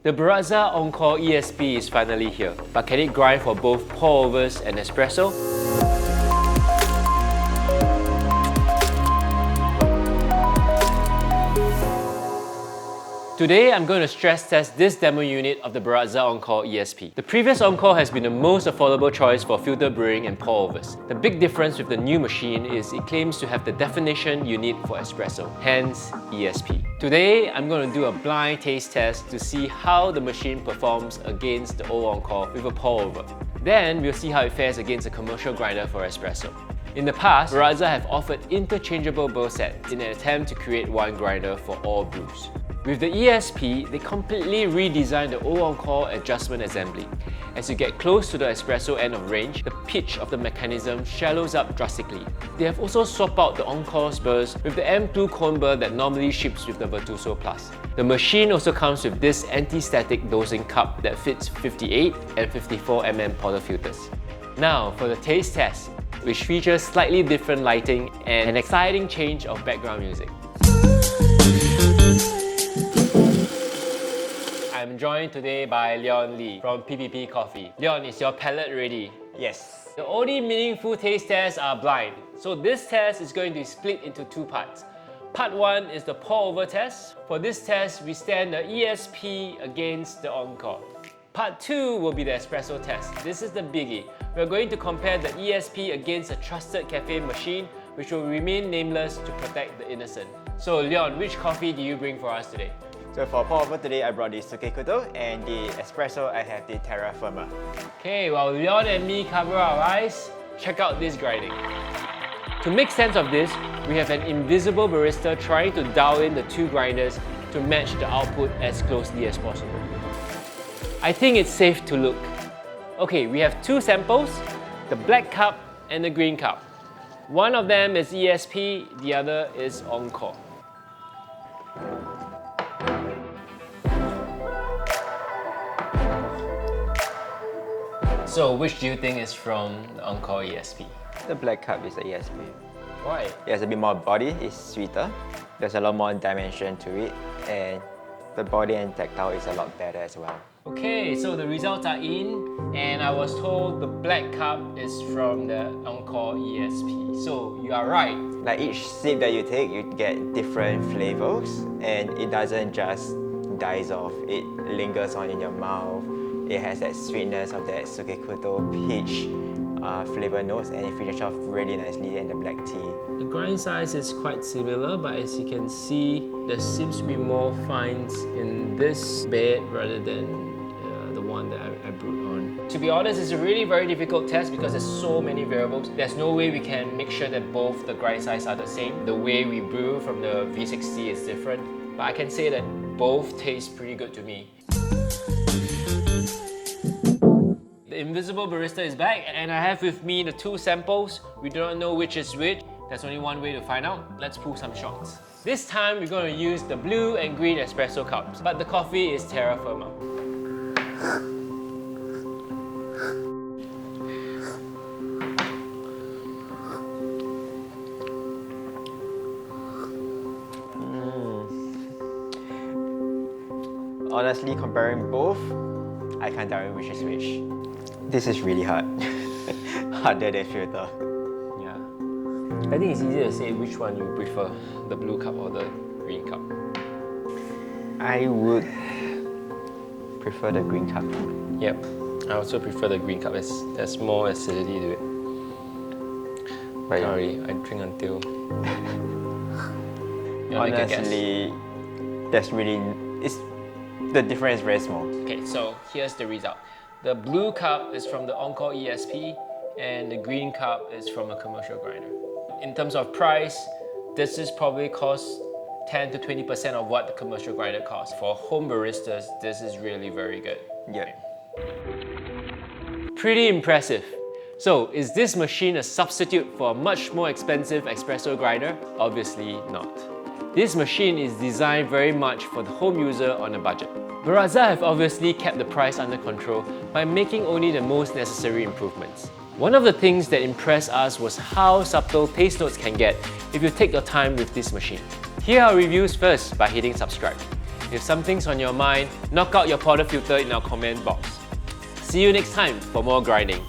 The Baratza Encore ESP is finally here, but can it grind for both pour-overs and espresso? Today, I'm going to stress test this demo unit of the Baratza Encore ESP. The previous Encore has been the most affordable choice for filter brewing and pour-overs. The big difference with the new machine is it claims to have the definition you need for espresso, hence ESP. Today, I'm going to do a blind taste test to see how the machine performs against the old Encore with a pour-over. Then, we'll see how it fares against a commercial grinder for espresso. In the past, Baratza have offered interchangeable bowl sets in an attempt to create one grinder for all brews. With the ESP, they completely redesigned the old Encore adjustment assembly. As you get close to the espresso end of range, the pitch of the mechanism shallows up drastically. They have also swapped out the Encore's burrs with the M2 cone burr that normally ships with the Virtuoso Plus. The machine also comes with this anti-static dosing cup that fits 58 and 54 mm portafilters. Now for the taste test, which features slightly different lighting and an exciting change of background music. I'm joined today by Leon Lee from PPP Coffee. Leon, is your palate ready? Yes. The only meaningful taste tests are blind, so this test is going to be split into two parts. Part 1 is the pour-over test. For this test, we stand the ESP against the Encore. Part 2 will be the espresso test. This is the biggie. We're going to compare the ESP against a trusted Café machine, which will remain nameless to protect the innocent. So Leon, which coffee do you bring for us today? So for pour-over today, I brought the Suke Quto, and the espresso, I have the Terra Firma. Okay, while Leon and me cover our eyes, check out this grinding. To make sense of this, we have an invisible barista trying to dial in the two grinders to match the output as closely as possible. I think it's safe to look. Okay, we have two samples, the black cup and the green cup. One of them is ESP, the other is Encore. So which do you think is from the Encore ESP? The black cup is the ESP. Why? It has a bit more body, it's sweeter. There's a lot more dimension to it, and the body and tactile is a lot better as well. Okay, so the results are in, and I was told the black cup is from the Encore ESP. So you are right. Like each sip that you take, you get different flavors, and it doesn't just dies off. It lingers on in your mouth. It has that sweetness of that Suke Quto peach flavor notes, and it finishes off really nicely in the black tea. The grind size is quite similar, but as you can see, there seems to be more fines in this bed rather than the one that I brewed on. To be honest, it's a really very difficult test because there's so many variables. There's no way we can make sure that both the grind size are the same. The way we brew from the V60 is different, but I can say that both taste pretty good to me. The invisible barista is back, and I have with me the two samples. We do not know which is which. There's only one way to find out. Let's pull some shots. This time we're going to use the blue and green espresso cups, but the coffee is Terra Firma. Honestly, comparing both, I can't tell you which is which. This is really hard. Harder than filter. Yeah. I think it's easier to say which one you prefer, the blue cup or the green cup. I would prefer the green cup. Yep. I also prefer the green cup. There's more acidity to it. But Not really. I drink until... honestly, the difference is very small. Okay, so here's the result. The blue cup is from the Encore ESP and the green cup is from a commercial grinder. In terms of price, this is probably cost 10 to 20% of what the commercial grinder costs. For home baristas, this is really very good. Yeah. Pretty impressive. So, is this machine a substitute for a much more expensive espresso grinder? Obviously not. This machine is designed very much for the home user on a budget. Baratza have obviously kept the price under control by making only the most necessary improvements. One of the things that impressed us was how subtle taste notes can get if you take your time with this machine. Here are reviews first by hitting subscribe. If something's on your mind, knock out your portafilter in our comment box. See you next time for more grinding.